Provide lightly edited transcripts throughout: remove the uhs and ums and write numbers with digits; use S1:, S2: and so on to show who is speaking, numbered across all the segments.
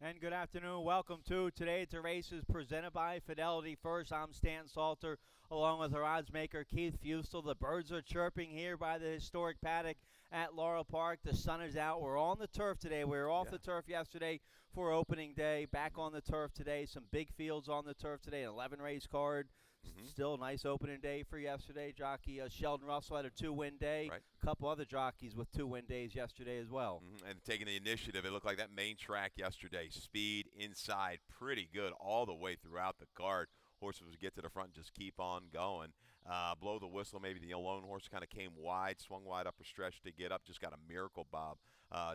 S1: And good afternoon. Welcome to Today to Races presented by Fidelity First. I'm Stan Salter along with our odds maker Keith Fustel. The birds are chirping here by the historic paddock at Laurel Park. The sun is out. We're on the turf today. We were off the turf yesterday for opening day. Back on the turf today. Some big fields on the turf today. An 11 race card. Still a nice opening day for yesterday. Jockey Sheldon Russell had a 2-win day.
S2: Right.
S1: A couple other jockeys with 2-win days yesterday as well.
S2: And taking the initiative, it looked like that main track yesterday. Speed inside, pretty good all the way throughout the card. Horses would get to the front and just keep on going. Blow the whistle, maybe the lone horse kind of came wide, swung wide upper stretch to get up. Just got a miracle bob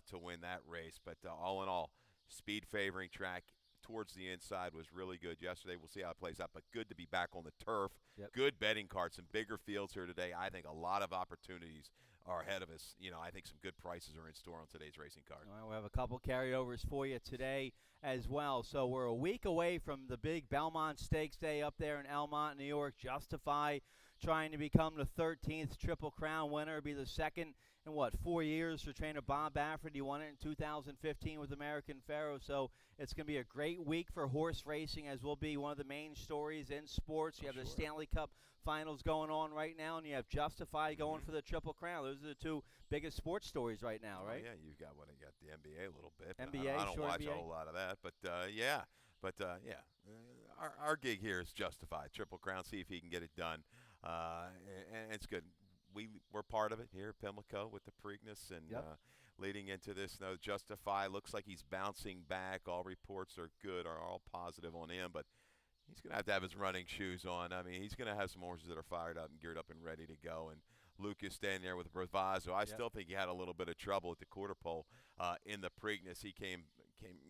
S2: to win that race. But all in all, speed favoring track towards the inside was really good yesterday. We'll see how it plays out, but good to be back on the turf.
S1: Yep.
S2: Good betting cards, some bigger fields here today. I think a lot of opportunities are ahead of us. You know, I think some good prices are in store on today's racing card.
S1: All right, we have a couple carryovers for you today as well. So we're a week away from the big Belmont Stakes Day up there in Elmont, New York. Justify trying to become the 13th Triple Crown winner, be the second in, 4 years for trainer Bob Baffert. He won it in 2015 with American Pharoah. So it's going to be a great week for horse racing, as will be one of the main stories in sports. You have the Stanley Cup Finals going on right now, and you have Justify going for the Triple Crown. Those are the two biggest sports stories right now, right?
S2: Yeah, you've got the NBA a little bit.
S1: NBA,
S2: I don't watch
S1: NBA.
S2: a whole lot of that, but our gig here is Justify Triple Crown. See if he can get it done, and it's good. We're part of it here at Pimlico with the Preakness, and leading into this, Justify looks like he's bouncing back. All reports are good, are all positive on him, but he's going to have his running shoes on. I mean, he's going to have some horses that are fired up and geared up and ready to go. And Lucas standing there with Bravazzo. I still think he had a little bit of trouble at the quarter pole in the Preakness. He came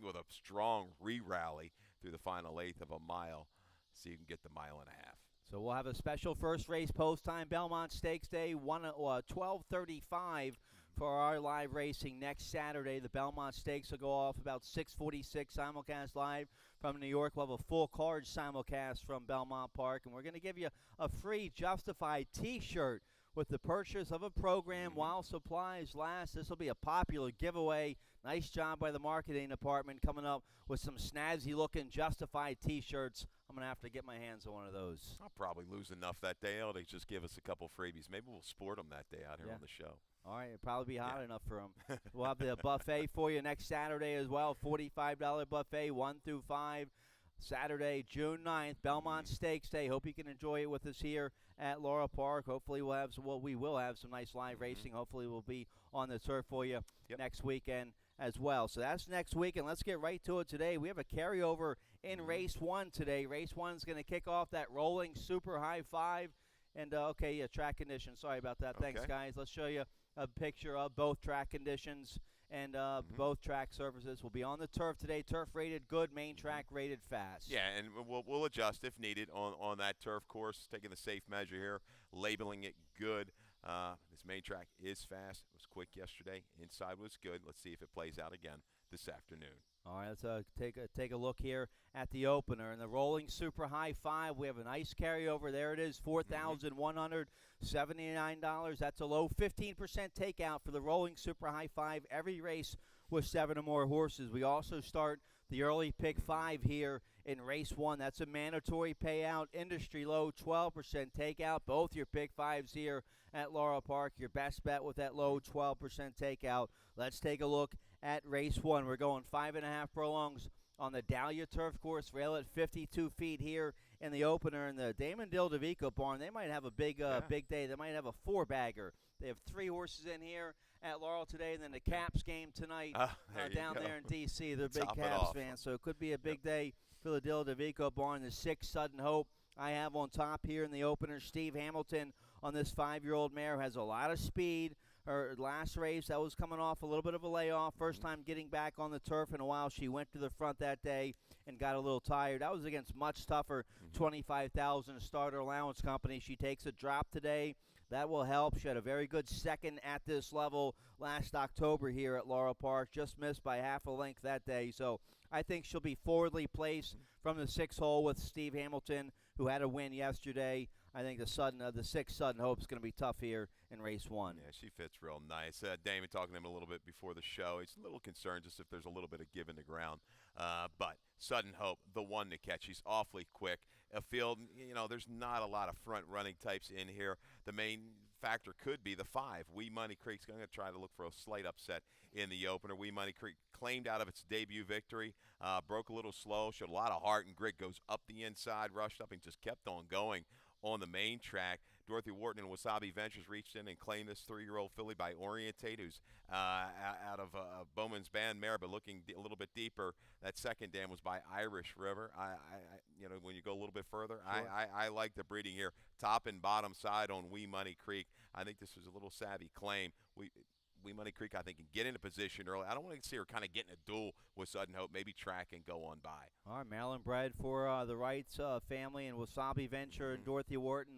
S2: with a strong re-rally through the final eighth of a mile, so you can get the mile and a half.
S1: So we'll have a special first race post time Belmont Stakes Day, 12:35 for our live racing next Saturday. The Belmont Stakes will go off about 6:46 simulcast live from New York. We'll have a full card simulcast from Belmont Park, and we're going to give you a free Justified T-shirt with the purchase of a program while supplies last. This will be a popular giveaway. Nice job by the marketing department coming up with some snazzy-looking Justified T-shirts. I'm going to have to get my hands on one of those.
S2: I'll probably lose enough that day. They just give us a couple freebies. Maybe we'll sport them that day out here on the show.
S1: All right, it'll probably be hot enough for them. We'll have the buffet for you next Saturday as well, $45 buffet, 1 through 5. Saturday, June 9th, Belmont Stakes Day. Hope you can enjoy it with us here at Laurel Park. Hopefully we will have some nice live racing. Hopefully we'll be on the turf for you next weekend as well. So that's next week, and let's get right to it today. We have a carryover in Race 1 today. Race 1 is going to kick off that rolling super high five. And, track conditions. Sorry about that. Thanks, guys. Let's show you a picture of both track conditions. And both track surfaces will be on the turf today. Turf rated good, main track rated fast.
S2: Yeah, and we'll adjust if needed on that turf course, taking the safe measure here, labeling it good. This main track is fast. It was quick yesterday. Inside was good. Let's see if it plays out again this afternoon.
S1: All right, let's take a look here at the opener. In the rolling super high five, we have a nice carryover. There it is, $4,179. That's a low 15% takeout for the rolling super high five. Every race with 7 or more horses. We also start the early pick 5 here in race 1. That's a mandatory payout. Industry low 12% takeout. Both your pick 5s here at Laurel Park. Your best bet with that low 12% takeout. Let's take a look at race 1. We're going 5.5 furlongs on the Dahlia Turf Course. Rail at 52 feet here in the opener. In the Damon Dill DeVico barn, they might have a big day. They might have a 4-bagger. They have 3 horses in here at Laurel today, and then the Caps game tonight down there in D.C. They're big Caps fans, so it could be a big day for the Dill DeVico barn. The 6 Sudden Hope I have on top here in the opener. Steve Hamilton on this 5-year-old mare has a lot of speed. Her last race, that was coming off a little bit of a layoff. First time getting back on the turf in a while. She went to the front that day and got a little tired. That was against much tougher 25,000 starter allowance company. She takes a drop today. That will help. She had a very good second at this level last October here at Laurel Park. Just missed by half a length that day. So I think she'll be forwardly placed from the 6 hole with Steve Hamilton, who had a win yesterday. I think the 6 Sudden Hope is going to be tough here in race 1.
S2: Yeah, she fits real nice. Damon talking to him a little bit before the show. He's a little concerned just if there's a little bit of give in the ground. But Sudden Hope, the one to catch. She's awfully quick. A field, there's not a lot of front running types in here. The main factor could be the 5. Wee Money Creek's going to try to look for a slight upset in the opener. Wee Money Creek claimed out of its debut victory, broke a little slow, showed a lot of heart and grit, goes up the inside, rushed up, and just kept on going on the main track. Dorothy Wharton and Wasabi Ventures reached in and claimed this 3-year-old filly by Orientate, who's out of Bowman's Band mare, but looking a little bit deeper. That second dam was by Irish River. When you go a little bit further,
S1: Sure.
S2: I like the breeding here. Top and bottom side on Wee Money Creek. I think this was a little savvy claim. Wee Money Creek, I think, can get into position early. I don't want to see her kind of get in a duel with Sudden Hope, maybe track and go on by.
S1: All right, Maryland bred for the Wrights family and Wasabi Venture and Dorothy Wharton.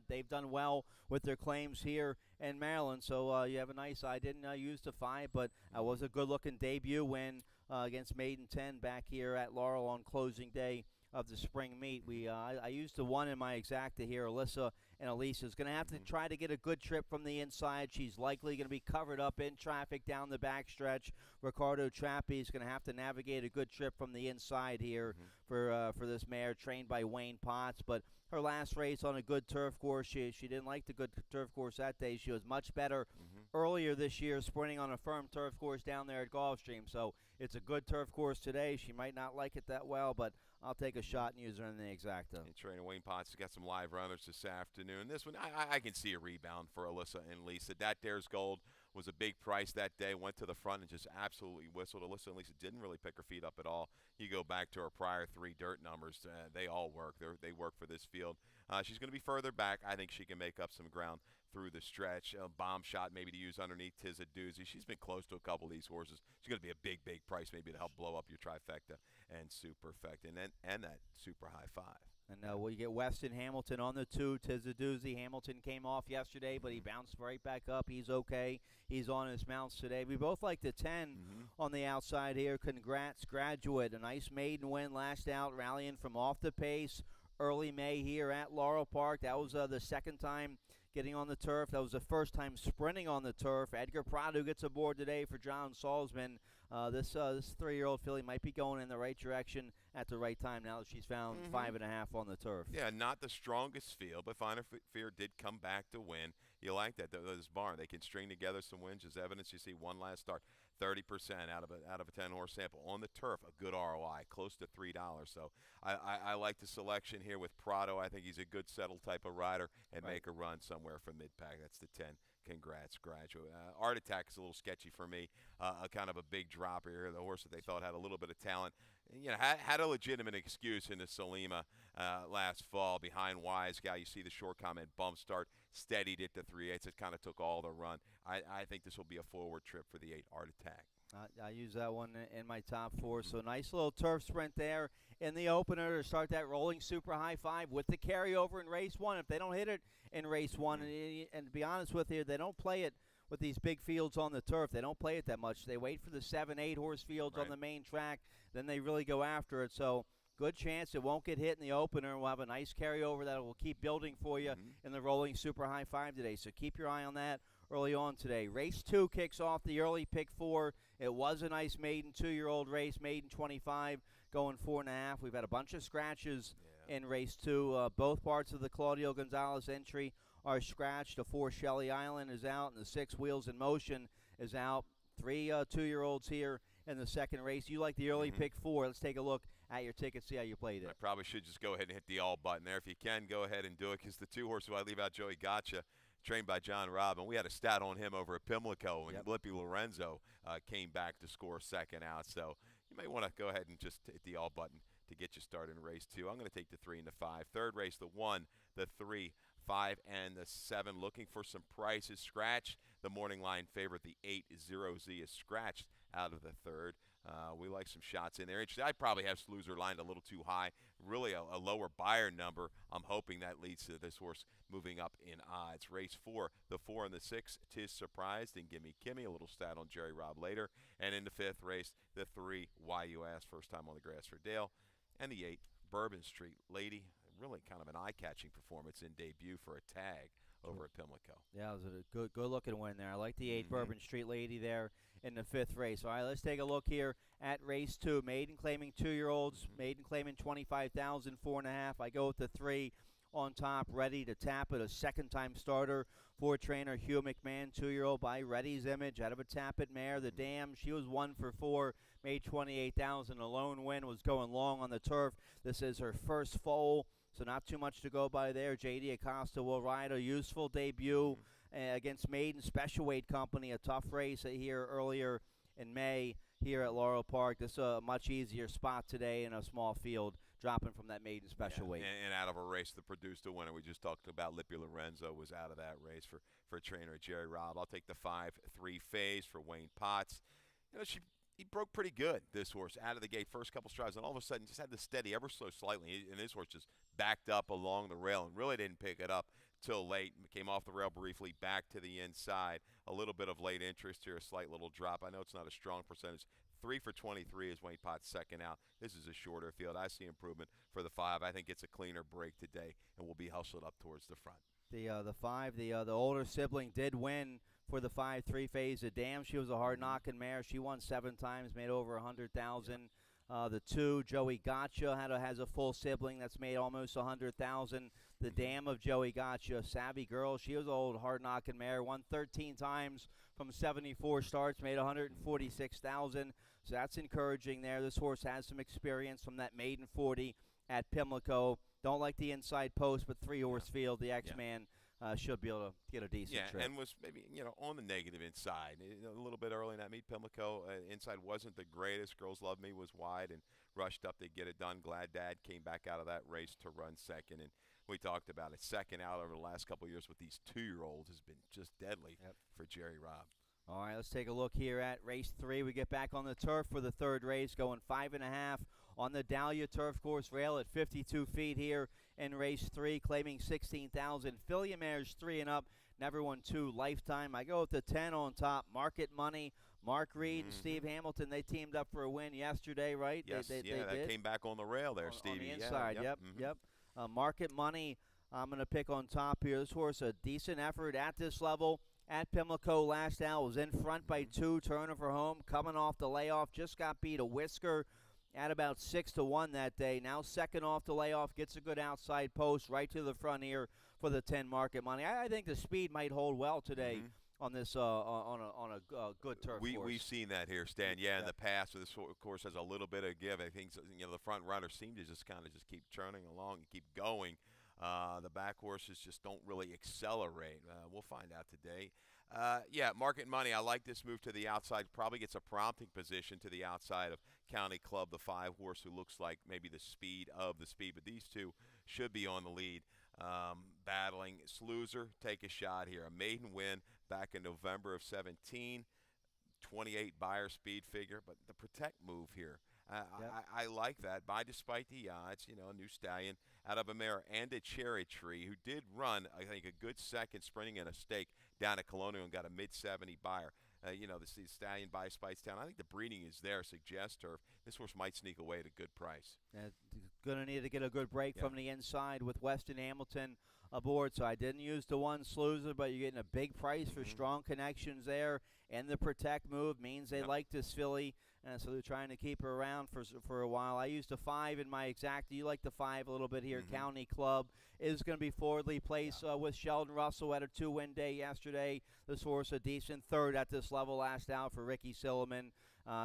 S1: They've done well with their claims here in Maryland. So you have a nice. I didn't use the 5, but it was a good-looking debut win against Maiden 10 back here at Laurel on closing day of the spring meet. I used the 1 in my exacta here. Alyssa and Elise is going to have to try to get a good trip from the inside. She's likely going to be covered up in traffic down the backstretch. Ricardo Trappi is going to have to navigate a good trip from the inside here for this mare trained by Wayne Potts. But her last race on a good turf course, she didn't like the good turf course that day. She was much better earlier this year sprinting on a firm turf course down there at Gulfstream. So it's a good turf course today. She might not like it that well, but I'll take a shot and use her in the exacta.
S2: And trainer Wayne Potts has got some live runners this afternoon. This one, I can see a rebound for Alyssa and Lisa. That Dares Gold was a big price that day, went to the front and just absolutely whistled. Alyssa and Lisa didn't really pick her feet up at all. You go back to her prior 3 dirt numbers, they all work. They work for this field. She's going to be further back. I think she can make up some ground through the stretch. A bomb shot maybe to use underneath Tiz a Doozy. She's been close to a couple of these horses. She's going to be a big, big price maybe to help blow up your trifecta and superfecta and that super high 5.
S1: And you get Weston Hamilton on the 2. Tiz a Doozy. Hamilton came off yesterday, but he bounced right back up. He's okay. He's on his mounts today. We both like the 10 on the outside here. Congrats, Graduate. A nice maiden win last out, rallying from off the pace early May here at Laurel Park. That was the second time getting on the turf. That was the first time sprinting on the turf. Edgar Prado gets aboard today for John Salzman. This 3-year-old filly might be going in the right direction at the right time now that she's found 5.5 on the turf.
S2: Yeah, not the strongest field, but Finer Fear did come back to win. You like that, this barn. They can string together some wins. As evidence, you see one last start, 30% out of a 10-horse sample. On the turf, a good ROI, close to $3. So I like the selection here with Prado. I think he's a good settled type of rider and make a run somewhere from mid-pack. That's the 10. Congrats, Graduate. Art Attack is a little sketchy for me. A kind of a big dropper here. The horse that they thought had a little bit of talent. Had a legitimate excuse in the Salima last fall behind Wise Guy. You see the short comment bump start, steadied it to 3/8. It kind of took all the run. I think this will be a forward trip for the 8 Art Attack.
S1: I use that one in my top 4. So nice little turf sprint there in the opener to start that rolling super high 5 with the carryover in race 1. If they don't hit it in race 1, and to be honest with you, they don't play it with these big fields on the turf. They don't play it that much. They wait for the 7, 8 horse fields on the main track, then they really go after it. So good chance it won't get hit in the opener. We'll have a nice carryover that will keep building for you in the rolling super high 5 today. So keep your eye on that early on today. Race 2 kicks off the early pick 4. It was a nice maiden 2-year-old race, maiden 25, going 4.5. We've had a bunch of scratches in race 2. Both parts of the Claudio Gonzalez entry are scratched. The 4 Shelley Island is out, and the 6 Wheels in Motion is out. 3 2-year-olds here in the second race. You like the early pick 4. Let's take a look at your ticket, see how you played it.
S2: I probably should just go ahead and hit the all button there. If you can, go ahead and do it, because the 2 horses who I leave out, Joey Gotcha, trained by John Robin. We had a stat on him over at Pimlico when Blippi Lorenzo came back to score second out. So you may want to go ahead and just hit the all button to get you started in race 2. I'm going to take the 3 and the 5. Third race, the 1, the 3, 5, and the 7. Looking for some prices. Scratch. The morning line favorite, the 8 0Z, is scratched out of the third. We like some shots in there. I'd probably have Sluicer lined a little too high. Really a lower buyer number. I'm hoping that leads to this horse moving up in odds. Race 4, the 4 and the 6, Tis Surprised and Gimme Kimmy. A little stat on Jerry Robb later. And in the 5th race, the 3, Why You Ask, first time on the grass for Dale. And the 8, Bourbon Street lady. Really kind of an eye-catching performance in debut for a tag over at Pimlico.
S1: Yeah, it was a good-looking win there. I like the 8 Bourbon Street lady there in the 5th race. All right, let's take a look here at race 2. Maiden claiming 2-year-olds. Maiden claiming 25,000, 4.5. I go with the 3 on top, Ready to Tap It, a second-time starter for trainer Hugh McMahon, 2-year-old by Ready's Image out of a Tap It mare. The Dam, she was 1 for 4, made 28,000. A lone win, was going long on the turf. This is her first foal, so not too much to go by there. J.D. Acosta will ride a useful debut against Maiden Special Weight Company, a tough race here earlier in May here at Laurel Park. This is a much easier spot today in a small field, dropping from that Maiden Special Weight.
S2: And out of a race that produced a winner. We just talked about Lippy Lorenzo was out of that race for trainer Jerry Robb. I'll take the 5-3 phase for Wayne Potts. You know, he broke pretty good, this horse, out of the gate. First couple strides, and all of a sudden just had to steady ever so slightly. And this horse just backed up along the rail and really didn't pick it up till late. Came off the rail briefly, back to the inside. A little bit of late interest here, a slight little drop. I know it's not a strong percentage. 3 for 23 is Wayne Potts' second out. This is a shorter field. I see improvement for the 5. I think it's a cleaner break today, and will be hustled up towards the front.
S1: The 5, the older sibling did win for the 5-3 phase. The Dam, she was a hard-knocking mare. She won 7 times, made over 100,000. The 2, Joey Gotcha, has a full sibling that's made almost 100,000. The Dam of Joey Gotcha, Savvy Girl, she was an old hard-knocking mare, won 13 times from 74 starts, made 146,000. So that's encouraging there. This horse has some experience from that maiden 40 at Pimlico. Don't like the inside post, but 3-horse field, the X-Man should be able to get a decent trip.
S2: And was maybe, on the negative inside. A little bit early in that meet, Pimlico, inside wasn't the greatest. Girls Love Me was wide and rushed up to get it done. Glad Dad came back out of that race to run second. And we talked about it. Second out over the last couple of years with these 2-year-olds has been just deadly for Jerry Robb.
S1: All right, let's take a look here at race 3. We get back on the turf for the 3rd race, going 5.5 on the Dahlia Turf Course rail at 52 feet here in race 3, claiming 16,000. Filly mares 3 and up, never won 2 lifetime. I go with the 10 on top, Market Money. Mark Reed and Steve Hamilton, they teamed up for a win yesterday, right?
S2: Yes,
S1: they
S2: that came back on the rail there, Stevie.
S1: On the inside,
S2: yep.
S1: Market Money, I'm going to pick on top here. This horse, a decent effort at this level. At Pimlico last out, was in front by 2, turning for home, coming off the layoff, just got beat a whisker at about 6-1 that day. Now second off the layoff, gets a good outside post right to the front here for the 10 Market Money. I think the speed might hold well today on this on a good turf course.
S2: We've seen that here, Stan. In the past, this course has a little bit of give. I think the front runners seem to just keep churning along and keep going. The back horses just don't really accelerate. We'll find out today. Market Money. I like this move to the outside. Probably gets a prompting position to the outside of County Club, the 5-horse who looks like maybe the speed of the speed. But these two should be on the lead. Battling. Sluicer, take a shot here. A maiden win back in November of 17. 28 buyer speed figure. But the protect move here. I like that. Buy despite the odds, a new stallion out of a mare and a cherry tree who did run, I think, a good second sprinting in a stake down at Colonial and got a mid-70 buyer. The stallion by Spitestown. I think the breeding is there, suggests turf. This horse might sneak away at a good price.
S1: Going to need to get a good break from the inside with Weston Hamilton aboard. So I didn't use the 1 Sluicer, but you're getting a big price for strong connections there. And the protect move means they like this filly. And so they're trying to keep her around for a while. I used a 5 in my exact. You like the 5 a little bit here. County Club is going to be forwardly placed with Sheldon Russell at a 2-win day yesterday. This horse a decent 3rd at this level last out for Ricky Silliman.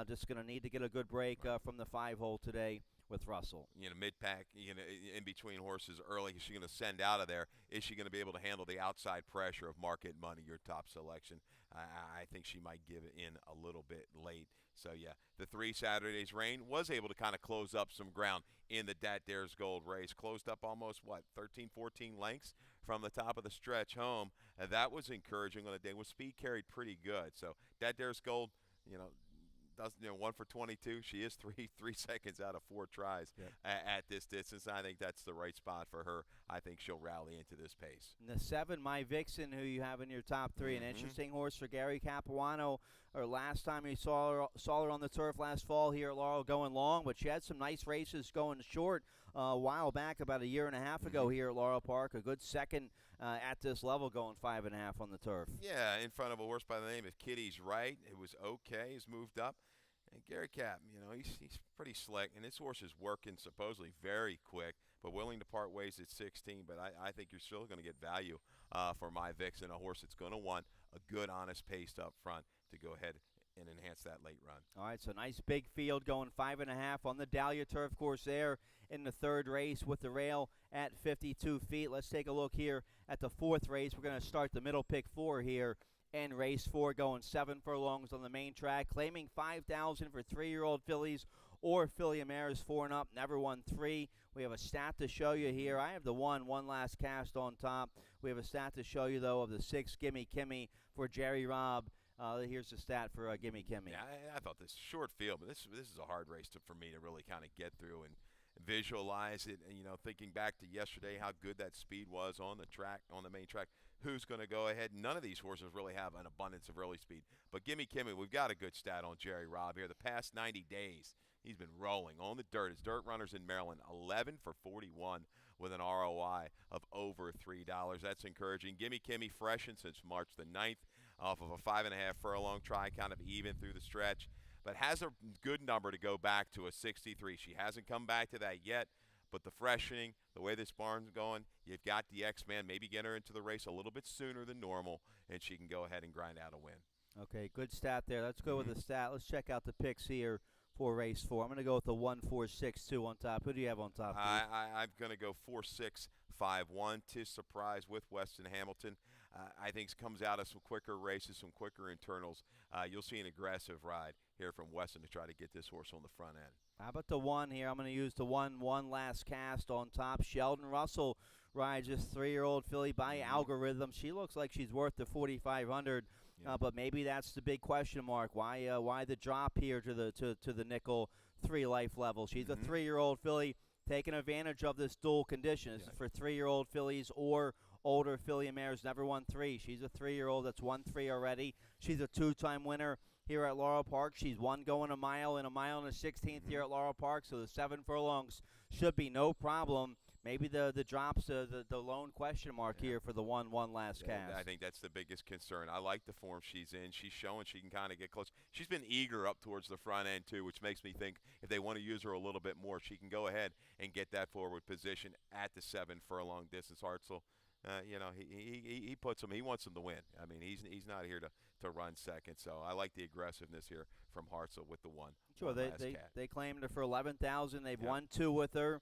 S1: Just going to need to get a good break from the 5-hole today with Russell.
S2: Mid-pack, in between horses early. Is she going to send out of there? Is she going to be able to handle the outside pressure of Market Money, your top selection? I think she might give it in a little bit late. So, the 3 Saturdays Rain was able to kind of close up some ground in the Dat Dares Gold race. Closed up almost, 13, 14 lengths from the top of the stretch home. And that was encouraging on a day when speed carried pretty good. So, Dat Dares Gold, does 1 for 22. She is three seconds out of 4 tries at this distance. I think that's the right spot for her. I think she'll rally into this pace.
S1: And the 7, My Vixen, who you have in your top 3, an interesting horse for Gary Capuano. Or last time you saw her on the turf last fall here at Laurel going long, but she had some nice races going short a while back, about a year and a half ago here at Laurel Park. A good second at this level, going 5.5 on the turf.
S2: Yeah, in front of a horse by the name of Kitty's Right. It was okay. He's moved up. And Gary Cap, he's pretty slick, and this horse is working supposedly very quick, but willing to part ways at 16. But I think you're still going to get value for my Vixen, a horse that's going to want a good, honest pace up front to go ahead and enhance that late run.
S1: All right, so nice big field going 5.5 on the Dahlia turf course there in the third race with the rail at 52 feet. Let's take a look here at the fourth race. We're going to start the middle pick 4 here in race 4, going 7 furlongs on the main track, claiming $5,000 for 3-year-old fillies or filly mares 4 and up. Never won 3. We have a stat to show you here. I have the one last cast on top. We have a stat to show you, though, of the 6 Gimme Kimmy for Jerry Robb. Here's the stat for Gimme Kimmy.
S2: Yeah, I thought this short field, but this is a hard race for me to really kind of get through and visualize it. And, thinking back to yesterday, how good that speed was on the track, on the main track. Who's going to go ahead? None of these horses really have an abundance of early speed. But Gimme Kimmy, we've got a good stat on Jerry Robb here. The past 90 days, he's been rolling on the dirt. His dirt runners in Maryland, 11 for 41 with an ROI of over $3. That's encouraging. Gimme Kimmy freshened since March the 9th off of a 5.5 furlong try, kind of even through the stretch, but has a good number to go back to a 63. She hasn't come back to that yet. But the freshening, the way this barn's going, you've got the X-Man. Maybe get her into the race a little bit sooner than normal, and she can go ahead and grind out a win.
S1: Okay, good stat there. Let's go with the stat. Let's check out the picks here for race 4. I'm going to go with the 1-4-6-2 on top. Who do you have on top?
S2: I'm going to go 4-6-5-1 to surprise with Weston Hamilton. I think it comes out of some quicker races, some quicker internals. You'll see an aggressive ride here from Weston to try to get this horse on the front end.
S1: How about the 1 here? I'm going to use the 1 last cast on top. Sheldon Russell rides this 3-year-old filly by algorithm. She looks like she's worth the 4,500, but maybe that's the big question mark. Why the drop here to the nickel 3 life level? She's a 3-year-old filly taking advantage of this dual condition. This is for 3-year-old fillies or older filly mares. Never won 3. She's a 3-year-old that's won 3 already. She's a 2-time winner here at Laurel Park. She's won going a mile and a 16th year at Laurel Park, so the 7 furlongs should be no problem. Maybe the drops, the lone question mark here for the 1 last cast.
S2: I think that's the biggest concern. I like the form she's in. She's showing she can kind of get close. She's been eager up towards the front end, too, which makes me think if they want to use her a little bit more, she can go ahead and get that forward position at the 7 furlong distance. Hartzell, he puts him. He wants him to win. I mean, he's not here to run second. So I like the aggressiveness here from Hartzell with the 1.
S1: Sure, they claimed her for $11,000. They've won 2 with her.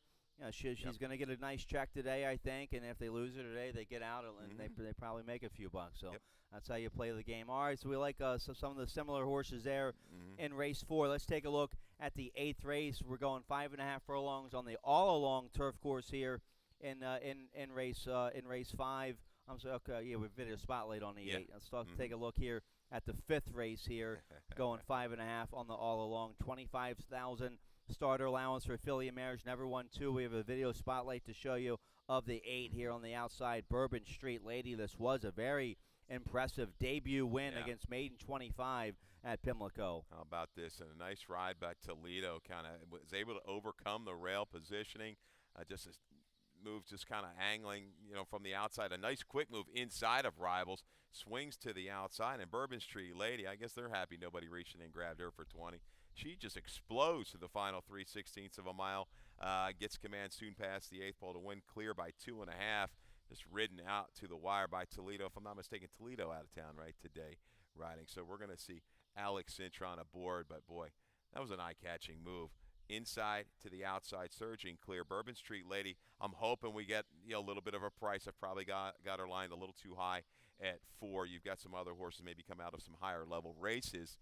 S1: She's going to get a nice check today, I think. And if they lose her today, they get out and they probably make a few bucks. So that's how you play the game. All right, so we like some of the similar horses there in race 4. Let's take a look at the 8th race. We're going 5.5 furlongs on the all-along turf course here. In race 5, I'm sorry. Okay, yeah, we've video spotlight on the 8. Let's take a look here at the 5th race here, going 5.5 on the all along. 25,000 starter allowance for filly and mares. Never won 2. We have a video spotlight to show you of the 8 here on the outside. Bourbon Street Lady. This was a very impressive debut win against Maiden 25 at Pimlico.
S2: How about this? And a nice ride by Toledo. Kind of was able to overcome the rail positioning. Moves just kind of angling, from the outside. A nice quick move inside of Rivals. Swings to the outside. And Bourbon Street Lady, I guess they're happy nobody reached in and grabbed her for 20. She just explodes to the final 3/16 of a mile. Gets command soon past the 8th pole to win clear by 2.5. Just ridden out to the wire by Toledo. If I'm not mistaken, Toledo out of town right today riding. So we're going to see Alex Cintron aboard. But, boy, that was an eye-catching move. Inside to the outside, surging clear. Bourbon Street Lady, I'm hoping we get a little bit of a price. I've probably got her lined a little too high at 4. You've got some other horses maybe come out of some higher level races,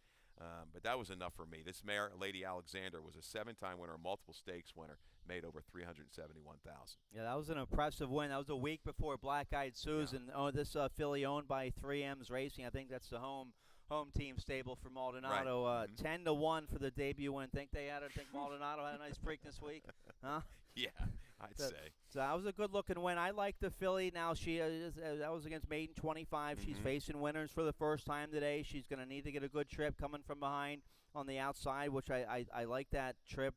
S2: but that was enough for me. This mare, Lady Alexander, was a 7-time winner, a multiple stakes winner, made over $371,000.
S1: Yeah, that was an impressive win. That was a week before Black Eyed Susan. This filly owned by 3M's Racing. I think that's the home team stable for Maldonado.
S2: Right.
S1: 10-1 for the debut win. Think Maldonado had a nice freak this week? Huh?
S2: Yeah, I'd say.
S1: So that was a good-looking win. I like the filly. Now that was against Maiden 25. She's facing winners for the first time today. She's going to need to get a good trip coming from behind on the outside, which I like that trip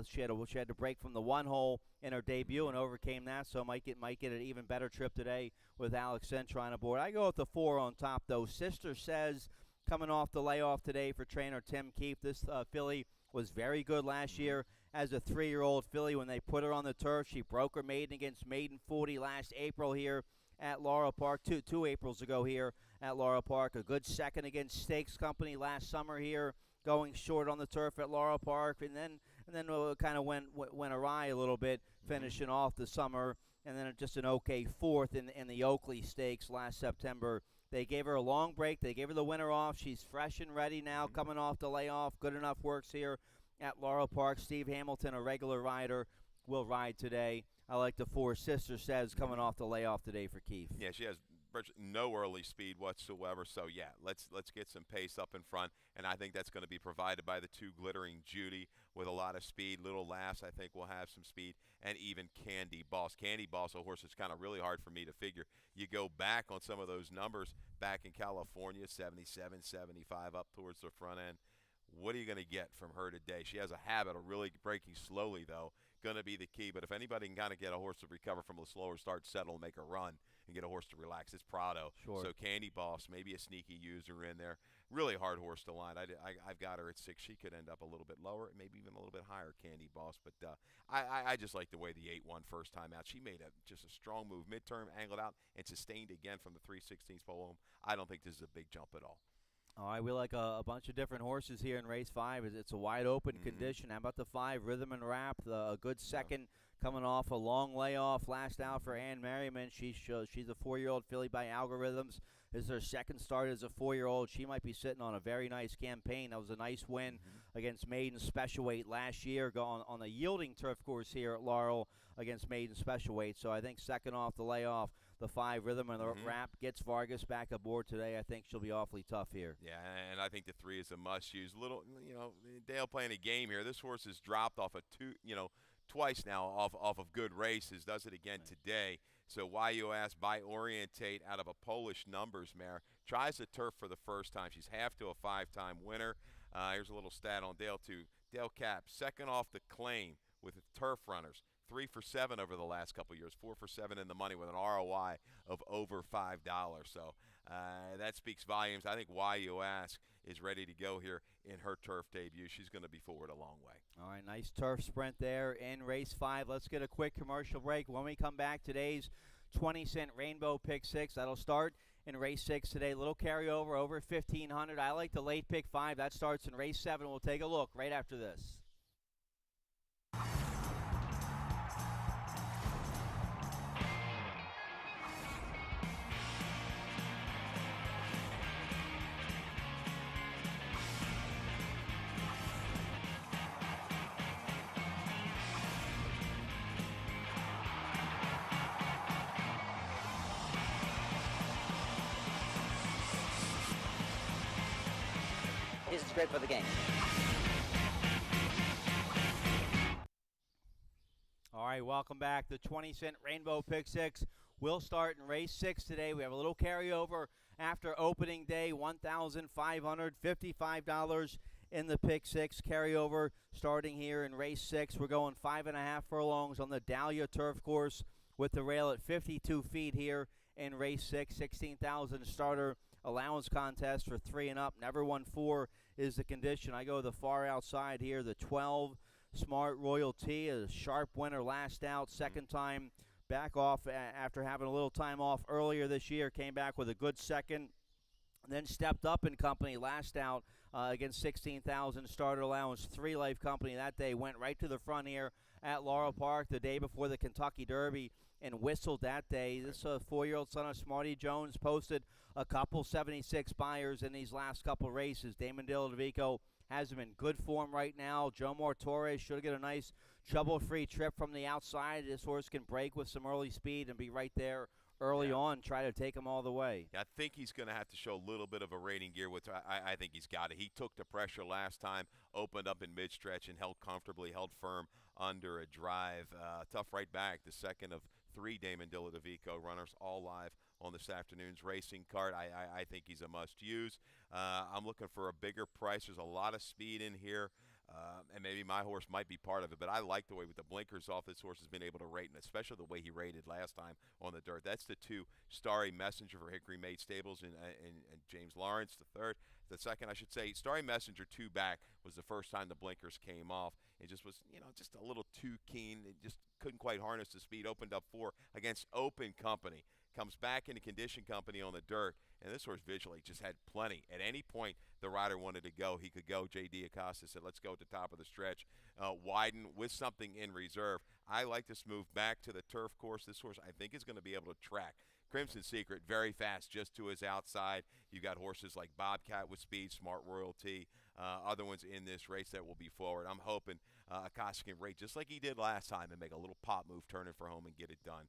S1: She had to break from the one hole in her debut and overcame that, so might get an even better trip today with Alex Cintron aboard. I go with the 4 on top, though. Sister Says, coming off the layoff today for trainer Tim Keefe. This filly was very good last year as a 3-year-old filly. When they put her on the turf, she broke her maiden against Maiden 40 last April here at Laurel Park, two Aprils ago here at Laurel Park. A good second against Stakes Company last summer here, going short on the turf at Laurel Park, and then kind of went awry a little bit, finishing off the summer, and then just an okay fourth in the Oakley Stakes last September. They gave her a long break. They gave her the winter off. She's fresh and ready now, coming off the layoff. Good enough works here at Laurel Park. Steve Hamilton, a regular rider, will ride today. I like the 4 Sister Says coming off the layoff today for Keefe.
S2: Yeah, she has no early speed whatsoever. So yeah, let's get some pace up in front, and I think that's going to be provided by the 2 Glittering Judy with a lot of speed. Little Lass, I think, will have some speed, and even Candy Boss. Candy Boss, a horse that's kind of really hard for me to figure. You go back on some of those numbers back in California, 77, 75 up towards the front end. What are you going to get from her today? She has a habit of really breaking slowly, though. Going to be the key. But if anybody can kind of get a horse to recover from a slower start, settle, make a run, and get a horse to relax, it's Prado.
S1: Sure.
S2: So Candy Boss, maybe a sneaky user in there. Really hard horse to line. I've got her at 6. She could end up a little bit lower, maybe even a little bit higher, Candy Boss. But I just like the way the 8-1 first time out. She made just a strong move, midterm, angled out, and sustained again from the 3/16 pole home. I don't think this is a big jump at all.
S1: All right, we like a bunch of different horses here in race 5. It's a wide open condition. How about the 5, Rhythm and Rap? A good second coming off a long layoff last out for Ann Merriman. She's a 4-year-old filly by Algorithms. This is her second start as a 4-year-old. She might be sitting on a very nice campaign. That was a nice win against Maiden Special Weight last year, going on a yielding turf course here at Laurel against Maiden Special Weight. So I think second off the layoff, the 5, Rhythm and the Rap, gets Vargas back aboard today. I think she'll be awfully tough here.
S2: Yeah, and I think the 3 is a must-use. Dale playing a game here. This horse has dropped off twice now off of good races. Does it again today. So why, you ask, by Orientate out of a Polish numbers mare. Tries the turf for the first time. She's half to a 5-time winner. Here's a little stat on Dale too. Dale Cap, second off the claim with the turf runners. 3 for 7 over the last couple of years. 4 for 7 in the money with an ROI of over $5. So that speaks volumes. I think Why You Ask is ready to go here in her turf debut. She's going to be forward a long way.
S1: All right, nice turf sprint there in race 5. Let's get a quick commercial break. When we come back, today's 20-cent Rainbow Pick 6. That'll start in race 6 today. Little carryover over 1,500. I like the late pick 5. That starts in race 7. We'll take a look right after this.
S3: This is great for the game.
S1: All right, welcome back. The 20-cent Rainbow Pick 6 will start in race 6 today. We have a little carryover after opening day, $1,555 in the Pick 6 carryover starting here in race 6. We're going 5.5 furlongs on the Dahlia turf course with the rail at 52 feet here in race 6. 16,000 starter allowance contest for 3 and up. Never won 4 is the condition. I go the far outside here, the 12 Smart Royalty, a sharp winner last out, second time back off after having a little time off earlier this year, came back with a good second, then stepped up in company last out against 16,000 starter allowance. 3 Life Company that day went right to the front here at Laurel Park the day before the Kentucky Derby and whistled that day. This 4-year-old son of Smarty Jones posted a couple 76 buyers in these last couple races. Damon Dillavico has him in good form right now. Joe Torres should get a nice trouble-free trip from the outside. This horse can break with some early speed and be right there early on, try to take him all the way.
S2: Yeah, I think he's going to have to show a little bit of a rating gear, which I think he's got it. He took the pressure last time, opened up in mid-stretch, and held comfortably, held firm under a drive. Tough right back, the second of 3 Damon Dillavico runners, all live on this afternoon's racing card. I think he's a must-use. I'm looking for a bigger price. There's a lot of speed in here. and maybe my horse might be part of it, but I like the way with the blinkers off this horse has been able to rate, and especially the way he rated last time on the dirt. That's the 2 Starry Messenger for Hickory Made Stables and James Lawrence, the third. The second, I should say, Starry Messenger 2 back was the first time the blinkers came off. It just was, just a little too keen. It just couldn't quite harness the speed. Opened up 4 against Open Company. Comes back into Condition Company on the dirt, and this horse visually just had plenty. At any point the rider wanted to go, he could go. J.D. Acosta said, let's go at the top of the stretch. Widen with something in reserve. I like this move back to the turf course. This horse, I think, is going to be able to track. Crimson Secret, very fast, just to his outside. You've got horses like Bobcat with speed, Smart Royalty, other ones in this race that will be forward. I'm hoping Acosta can rate just like he did last time and make a little pop move, turn it for home, and get it done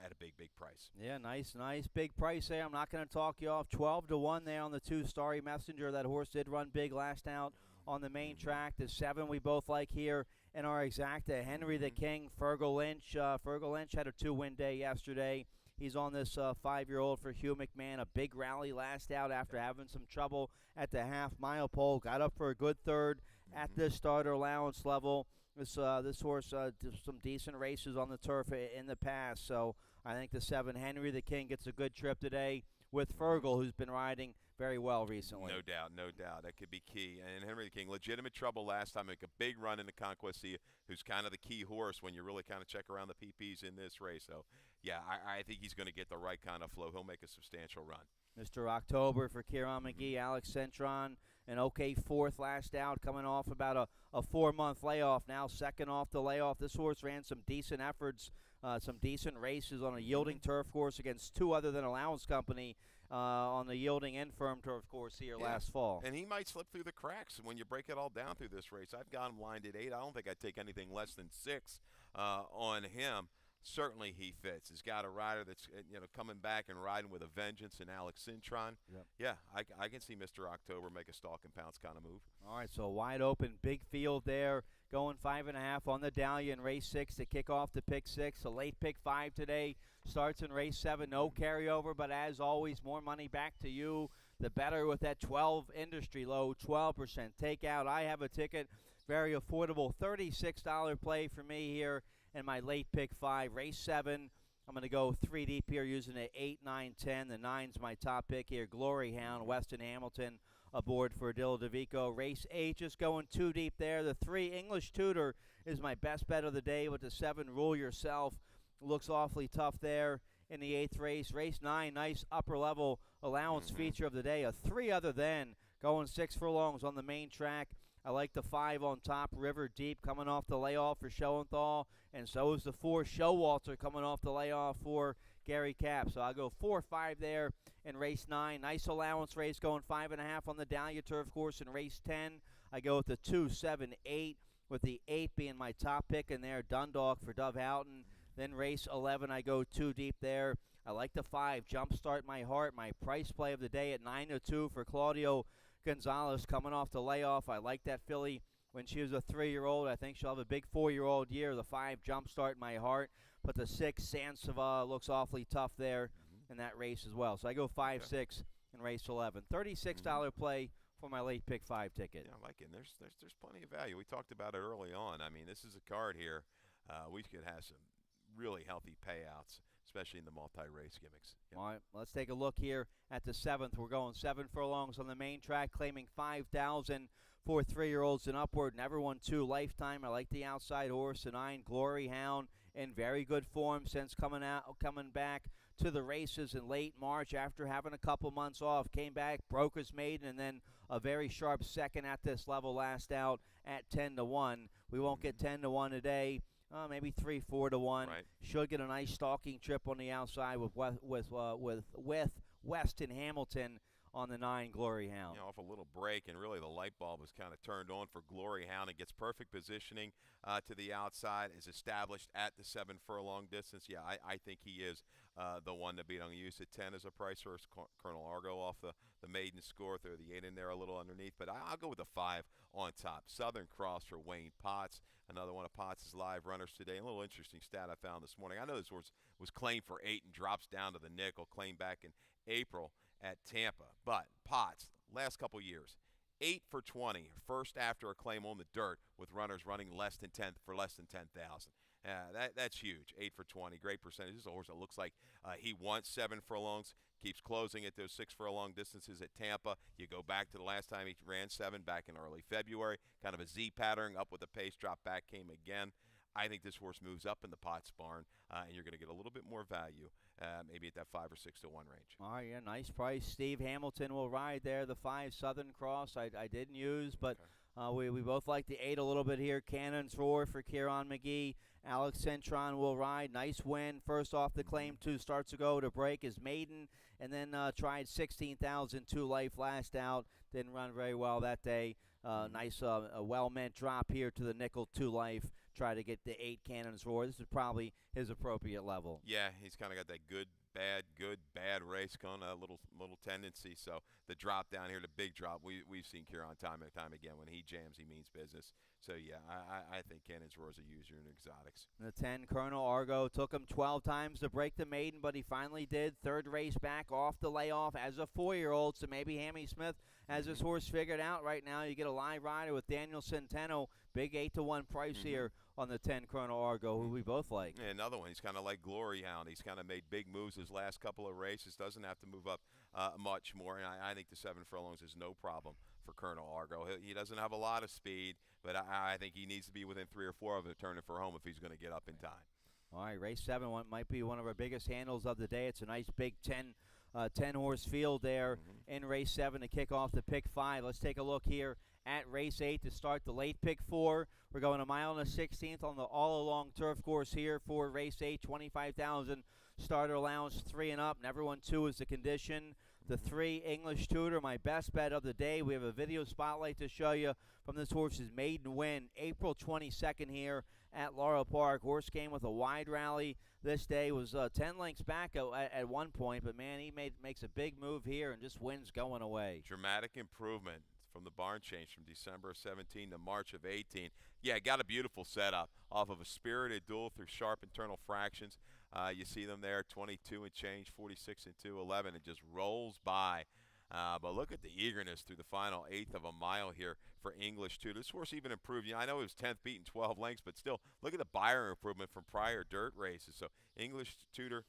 S2: at a big price.
S1: Yeah, nice big price there. I'm not going to talk you off. 12-1 there on the 2 Starry Messenger. That horse did run big last out on the main track. The 7 we both like here in our exacta. Henry the King, Fergal Lynch. Fergal Lynch had a 2-win day yesterday. He's on this 5-year-old for Hugh McMahon. A big rally last out after having some trouble at the half-mile pole. Got up for a good third at this starter allowance level. This horse did some decent races on the turf in the past. So I think the 7 Henry the King gets a good trip today with Fergal, who's been riding very well recently.
S2: No doubt. That could be key. And Henry the King, legitimate trouble last time. Make a big run in the Conquest, who's kind of the key horse when you really kind of check around the PPs in this race. So, yeah, I think he's going to get the right kind of flow. He'll make a substantial run.
S1: Mr. October for Kieran McGee, Alex Centron, an okay 4th last out, coming off about a 4-month layoff. Now second off the layoff. This horse ran some decent efforts, some decent races on a yielding turf course against 2 other than Allowance Company on the yielding and firm turf course here last fall.
S2: And he might slip through the cracks when you break it all down through this race. I've got him lined at 8. I don't think I'd take anything less than 6 on him. Certainly he fits. He's got a rider that's coming back and riding with a vengeance in Alex Cintron.
S1: Yep.
S2: Yeah, I can see Mr. October make a stalk and pounce kind of move.
S1: All right, so wide open, big field there, going 5.5 on the Dahlia in race 6 to kick off the pick 6. A late pick 5 today starts in race 7. No carryover, but as always, more money back to you. The better with that 12 industry low, 12% takeout. I have a ticket, very affordable, $36 play for me here. And my late pick 5, race 7, I'm going to go 3 deep here using an 8, 9, 10. The 9's my top pick here. Glory Hound, Weston Hamilton aboard for Adil DeVico. Race 8, just going 2 deep there. The 3, English Tutor, is my best bet of the day with the 7, Rule Yourself. Looks awfully tough there in the 8th race. Race 9, nice upper level allowance feature of the day. A 3 other than, going 6 furlongs on the main track. I like the 5 on top, River Deep, coming off the layoff for Schoenthal. And so is the 4, Showalter, coming off the layoff for Gary Capp. So I'll go 4-5 there in race 9. Nice allowance race, going 5.5 on the Dahlia Turf course in race 10. I go with the 2, 7, 8, with the 8 being my top pick in there, Dundalk for Dove Houghton. Then race 11, I go 2 deep there. I like the 5, Jumpstart My Heart, my price play of the day at 9-2 for Claudio Gonzalez coming off the layoff. I like that filly when she was a 3-year-old. I think she'll have a big 4-year-old year. The 5, Jumpstart My Heart. But the 6, Sansova, looks awfully tough there in that race as well. So I go 5, 6 in race 11. $36 play for my late pick 5 ticket.
S2: Yeah, I like it. And there's plenty of value. We talked about it early on. I mean, this is a card here. We could have some really healthy payouts, especially in the multi-race gimmicks. Yep.
S1: All right, let's take a look here at the 7th. We're going 7 furlongs on the main track, claiming $5,000 for 3-year-olds and upward. Never won 2 lifetime. I like the outside horse, the 9, Glory Hound, in very good form since coming back to the races in late March after having a couple months off. Came back, broke his maiden, and then a very sharp second at this level last out at 10-1. We won't get 10-1 today. Maybe 3, 4-1.
S2: Right.
S1: Should get a nice stalking trip on the outside with Weston Hamilton on the 9, Glory Hound.
S2: Off a little break, and really the light bulb was kind of turned on for Glory Hound. It gets perfect positioning to the outside, is established at the 7 furlong distance. Yeah, I think he is the one to beat. I'm going to use the 10 as a price horse. Colonel Argo off the maiden score. Throw the 8 in there a little underneath. But I'll go with the 5 on top. Southern Cross for Wayne Potts. Another one of Potts' live runners today. A little interesting stat I found this morning. I know this horse was claimed for 8 and drops down to the nickel, claimed back in April at Tampa. But Potts, last couple years, 8 for 20, first after a claim on the dirt with runners running less than 10 for less than 10,000. That's huge. 8 for 20, great percentage. This is a horse that looks like he wants 7 furlongs, keeps closing at those 6 furlong distances at Tampa. You go back to the last time he ran 7 back in early February, kind of a Z pattern, up with a pace, drop back, came again. I think this horse moves up in the Potts barn, and you're going to get a little bit more value, maybe at that 5 or 6 to 1 range.
S1: All right, yeah, nice price. Steve Hamilton will ride there. The 5 Southern Cross I didn't use, but we both like the 8 a little bit here. Cannon's Roar for Kieran McGee. Alex Centron will ride. Nice win. First off the claim, 2 starts ago to break is maiden, and then tried 16,000 2 life last out. Didn't run very well that day. Nice a well-meant drop here to the nickel 2 life. Try to get the 8 Cannon's Roar. This is probably his appropriate level.
S2: Yeah, he's kind of got that good, bad race going, a little tendency. So the drop down here, the big drop, we've seen Kieran time and time again. When he jams, he means business. So, yeah, I think Cannon's Roar is a user in exotics.
S1: The 10 Colonel Argo took him 12 times to break the maiden, but he finally did. Third race back off the layoff as a 4-year-old, so maybe Hammy Smith has his horse figured out right now. You get a live rider with Daniel Centeno, big 8 to 1 price here on the 10 Colonel Argo, who we both like.
S2: Yeah, another one. He's kind of like Glory Hound. He's kind of made big moves his last couple of races. Doesn't have to move up much more. And I think the 7 furlongs is no problem for Colonel Argo. He doesn't have a lot of speed, but I think he needs to be within 3 or 4 of it turning for home if he's going to get up in time.
S1: All right, race 7 might be one of our biggest handles of the day. It's a nice big 10-horse field there in race 7 to kick off the pick 5. Let's take a look here at race 8 to start the late pick 4. We're going a mile and a 16th on the all-along turf course here for race 8. 25,000 starter allowance, 3 and up. Never won 2 is the condition. The 3 English Tutor, my best bet of the day. We have a video spotlight to show you from this horse's maiden win, April 22nd here at Laurel Park. Horse came with a wide rally. This day was 10 lengths back at one point, but, man, he makes a big move here and just wins going away.
S2: Dramatic improvement from the barn change from December of 17 to March of 18. Yeah, got a beautiful setup off of a spirited duel through sharp internal fractions. You see them there, 22 and change, 46 and 2, 11. It just rolls by. But look at the eagerness through the final 1/8 of a mile here for English Tutor. This horse even improved. You know, I know it was 10th beaten 12 lengths, but still, look at the Byron improvement from prior dirt races. So English Tutor,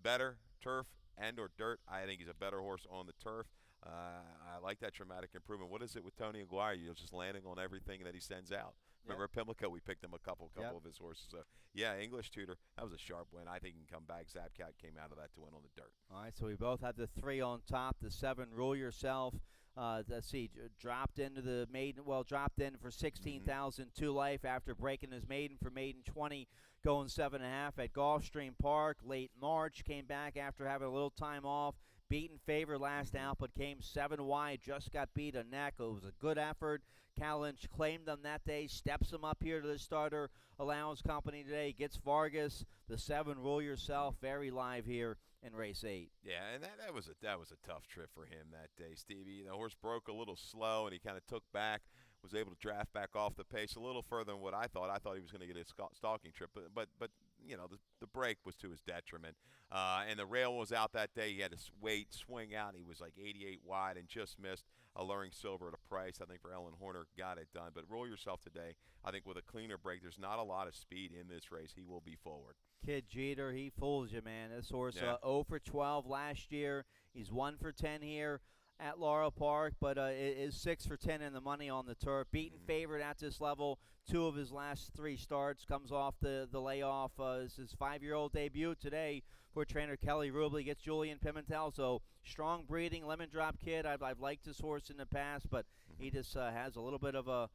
S2: better turf and or dirt. I think he's a better horse on the turf. I like that dramatic improvement. What is it with Tony Aguirre? You're just landing on everything that he sends out. Remember at Pimlico, we picked him a couple of his horses. So, yeah, English Tutor, that was a sharp win. I think he can come back. Zapcat came out of that to win on the dirt.
S1: All right, so we both have the 3 on top, the 7 Rule Yourself. Let's see, dropped into the maiden, dropped in for 16,000 2 life after breaking his maiden for maiden 20, going 7.5 at Gulfstream Park late March. Came back after having a little time off. Beaten favor last out, but came 7 wide, just got beat a neck. It was a good effort. Cal Lynch claimed them that day, steps him up here to the starter allowance company today, gets Vargas, the 7 Rule Yourself, very live here in race 8.
S2: Yeah, and that was a tough trip for him that day, Stevie. The horse broke a little slow, and he kind of took back, was able to draft back off the pace a little further than what I thought. I thought he was going to get a stalking trip, but you know, the break was to his detriment. And the rail was out that day. He had to wait, swing out. He was like 88 wide and just missed. Alluring Silver at a price, I think, for Ellen Horner, got it done. But Roll Yourself today, I think with a cleaner break, there's not a lot of speed in this race. He will be forward.
S1: Kid Jeter, he fools you, man. This horse 0 for 12 last year. He's 1 for 10 here at Laurel Park, but is 6 for 10 in the money on the turf. Beaten favorite at this level. 2 of his last 3 starts. Comes off the layoff. This is his 5-year-old debut today for trainer Kelly Rubley. Gets Julian Pimentel. So strong breeding, lemon drop kid. I've liked this horse in the past, but he just has a little bit of a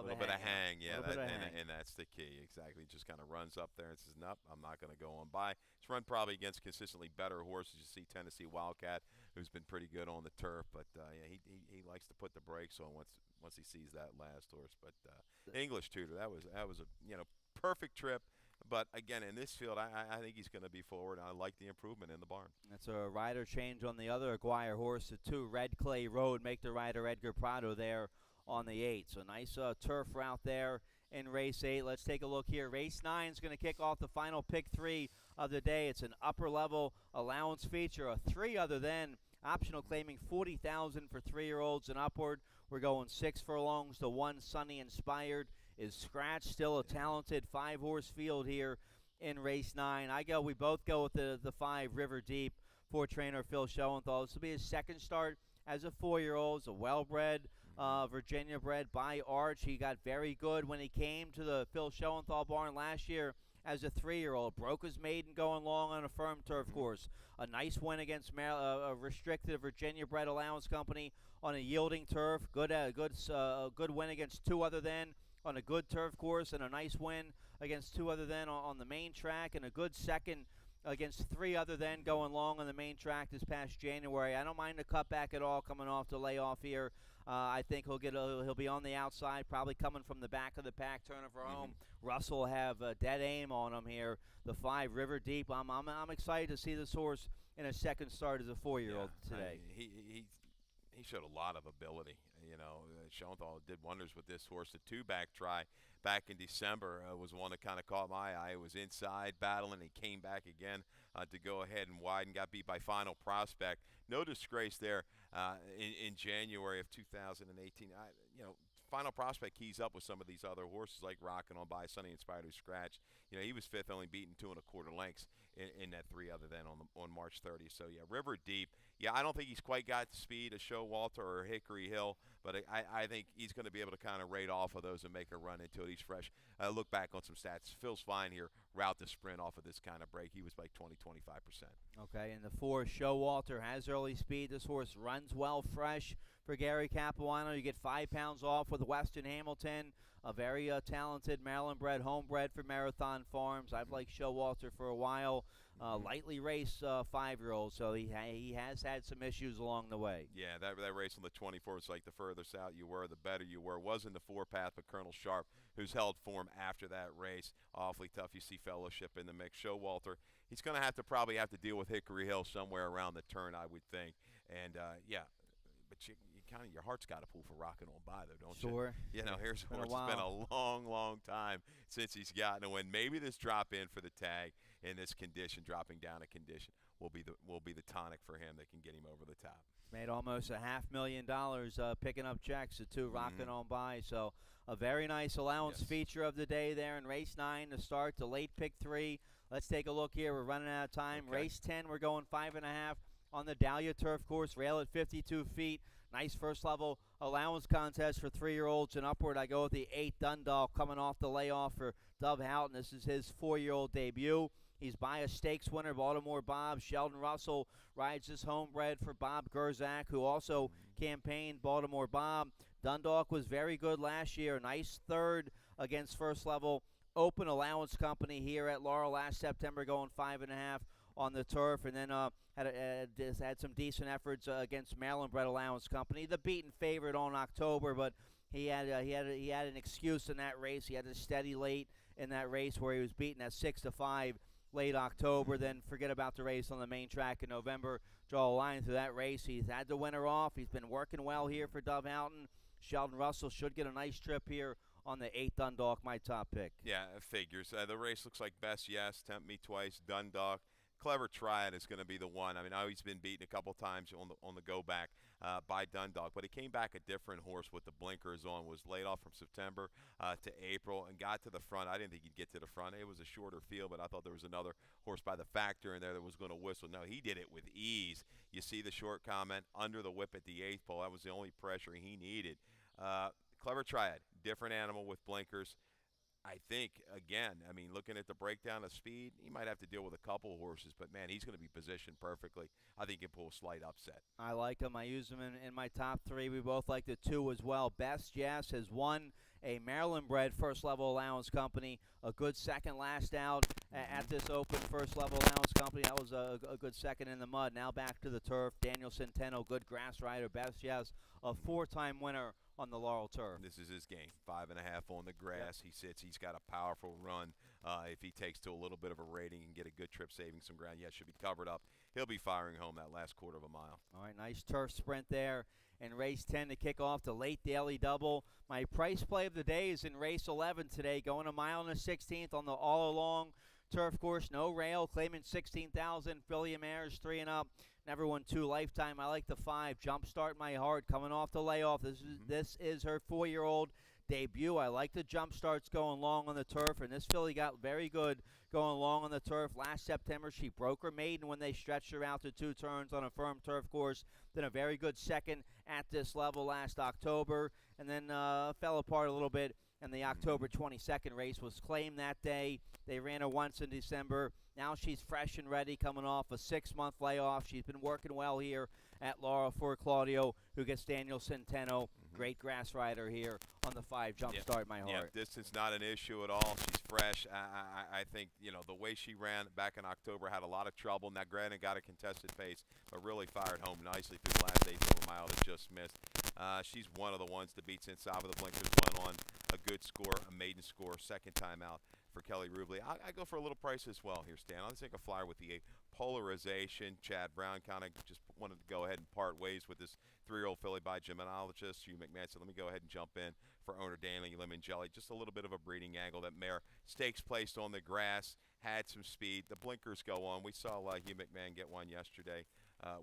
S2: bit of hang, yeah,
S1: hang.
S2: And that's the key, exactly. Just kind of runs up there and says, nope, I'm not going to go on by. It's run probably against consistently better horses. You see Tennessee Wildcat, who's been pretty good on the turf, but yeah, he likes to put the brakes on once he sees that last horse. But English Tutor, that was a perfect trip. But again, in this field, I think he's going to be forward. I like the improvement in the barn.
S1: That's a rider change on the other Aguirre horse. The 2 Red Clay Road make the rider Edgar Prado there on the 8. So nice turf route there in race 8. Let's take a look here. Race 9 is going to kick off the final pick 3 of the day. It's an upper level allowance feature, a 3 other than Optional claiming 40,000 for 3-year-olds and upward. We're going 6 furlongs to 1. Sunny Inspired is scratched. Still a talented 5-horse field here in race 9. We both go with the 5 River Deep for trainer Phil Schoenthal. This will be his second start as a 4-year-old. It's a well-bred, Virginia bred by Arch. He got very good when he came to the Phil Schoenthal barn last year as a 3-year-old. Broke his maiden going long on a firm turf course. A nice win against a restricted Virginia bred allowance company on a yielding turf. Good win against 2 other than on a good turf course, and a nice win against 2 other than on the main track, and a good second against 3 other than going long on the main track this past January. I don't mind the cutback at all coming off the layoff here. I think he'll be on the outside, probably coming from the back of the pack, turning for home. Russell will have a dead aim on him here. The 5 River Deep. I'm excited to see this horse in a second start as a 4-year-old today.
S2: He showed a lot of ability. Schoenthal did wonders with this horse. The 2-back try back in December was one that kind of caught my eye. It was inside battling. He came back again to go ahead and widen. Got beat by Final Prospect. No disgrace there in January of 2018. Final Prospect keys up with some of these other horses like Rockin' On By, Sunny Inspired, who scratched. He was 5th, only beaten 2 1/4 lengths in that 3 other than on March 30th. So, yeah, River Deep. Yeah, I don't think he's quite got the speed of Showalter or Hickory Hill, but I think he's going to be able to kind of rate off of those and make a run into it. He's fresh. Look back on some stats. Phil's fine here. Route the sprint off of this kind of break. He was like 20-25%.
S1: Okay, and the 4 Showalter has early speed. This horse runs well fresh for Gary Capuano. You get 5 pounds off with Weston Hamilton, a very talented Maryland-bred, homebred for Marathon Farms. I've liked Showalter for a while. Lightly raced 5-year-old, so he has had some issues along the way.
S2: Yeah, that race on the 24 was like the further south you were, the better you were. Was in the 4-path, but Colonel Sharp, who's held form after that race, awfully tough. You see Fellowship in the mix. Showalter, he's going to probably have to deal with Hickory Hill somewhere around the turn, I would think. And, yeah, but you kind of, your heart's got to pull for Rockin' On By, though, don't you?
S1: Sure.
S2: Here's a horse. It's been a long, long time since he's gotten a win. Maybe this drop in for the tag in this condition, dropping down a condition, will be the tonic for him that can get him over the top.
S1: Made almost $500,000 picking up checks, the 2 Rockin' On By. So a very nice allowance feature of the day there in race 9 to start, the late pick 3. Let's take a look here. We're running out of time.
S2: Okay.
S1: Race 10, we're going 5.5 on the Dahlia Turf Course, rail at 52 feet. Nice first-level allowance contest for 3-year-olds and upward. I go with the 8 Dundalk coming off the layoff for Dove Houghton. This is his 4-year-old debut. He's by a stakes winner, Baltimore Bob. Sheldon Russell rides this homebred for Bob Gerzak, who also campaigned Baltimore Bob. Dundalk was very good last year. Nice 3rd against first-level open allowance company here at Laurel last September, going 5.5 on the turf, and then had some decent efforts against Maryland-bred allowance company. The beaten favorite on October, but he had an excuse in that race. He had a steady late in that race where he was beaten at 6-5 late October. Then forget about the race on the main track in November. Draw a line through that race. He's had the winner off. He's been working well here for Dove Houghton. Sheldon Russell should get a nice trip here on the 8 Dundalk, my top pick.
S2: Yeah, it figures. The race looks like Best Yes, Tempt Me Twice, Dundalk. Clever Triad is going to be the one. I mean, I know he's been beaten a couple times on the go back by Dundalk, but he came back a different horse with the blinkers on. Was laid off from September to April and got to the front. I didn't think he'd get to the front. It was a shorter field, but I thought there was another horse by the Factor in there that was going to whistle. No, he did it with ease. You see the short comment under the whip at the 8th pole. That was the only pressure he needed. Clever Triad, different animal with blinkers. I think, again, looking at the breakdown of speed, he might have to deal with a couple of horses, but, man, he's going to be positioned perfectly. I think he can pull a slight upset.
S1: I like him. I use him in my top 3. We both like the 2 as well. Best Yes has won a Maryland-bred first-level allowance company, a good second last out at this open first-level allowance company. That was a good second in the mud. Now back to the turf. Daniel Centeno, good grass rider. Best Yes, a 4-time winner on the Laurel turf.
S2: This is his game. 5.5 on the grass. Yep. He sits. He's got a powerful run. If he takes to a little bit of a rating and get a good trip, saving some ground, should be covered up. He'll be firing home that last quarter of a mile.
S1: All right, nice turf sprint there in race 10 to kick off the late daily double. My price play of the day is in race 11 today, going a mile and a 16th on the all-along turf course, no rail, claiming 16,000. Filly Mares 3 and up. Never won 2 lifetime. I like the 5. Jumpstart My Heart coming off the layoff. This is her 4-year-old debut. I like the jump starts going long on the turf, and this filly got very good going long on the turf. Last September, she broke her maiden when they stretched her out to 2 turns on a firm turf course. Then a very good second at this level last October, and then fell apart a little bit. And the October 22nd race was claimed that day. They ran her once in December. Now she's fresh and ready, coming off a 6-month layoff. She's been working well here at Laurel for Claudio, who gets Daniel Centeno. Great grass rider here on the 5 Jumpstart My Heart.
S2: Yeah, distance not an issue at all. She's fresh. I think, you know, the way she ran back in October had a lot of trouble. Now, granted, got a contested pace, but really fired home nicely through the last 8th of a mile that just missed. She's one of the ones to beat since Sava. The Blinkers went on a good score, a maiden score, second time out for Kelly Rubley. I go for a little price as well here, Stan. I'll take a flyer with the 8. Polarization. Chad Brown kind of just wanted to go ahead and part ways with this 3-year-old filly by gymnologist Hugh McMahon. So let me go ahead and jump in for owner Danny Lemon Jelly. Just a little bit of a breeding angle. That mare, stakes placed on the grass, had some speed. The blinkers go on. We saw Hugh McMahon get one yesterday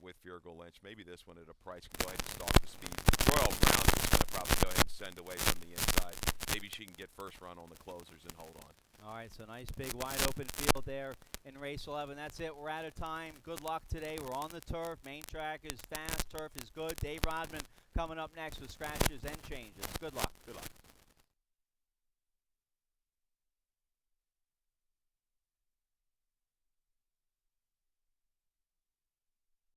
S2: with Virgil Lynch. Maybe this one at a price can go ahead and stalk the speed. Royal Brown's just going to probably go ahead and send away from the inside. Maybe she can get first run on the closers and hold on.
S1: All right, so nice big wide open field there in race 11. That's it. We're out of time. Good luck today. We're on the turf. Main track is fast. Turf is good. Dave Rodman coming up next with scratches and changes. Good luck.
S2: Good luck.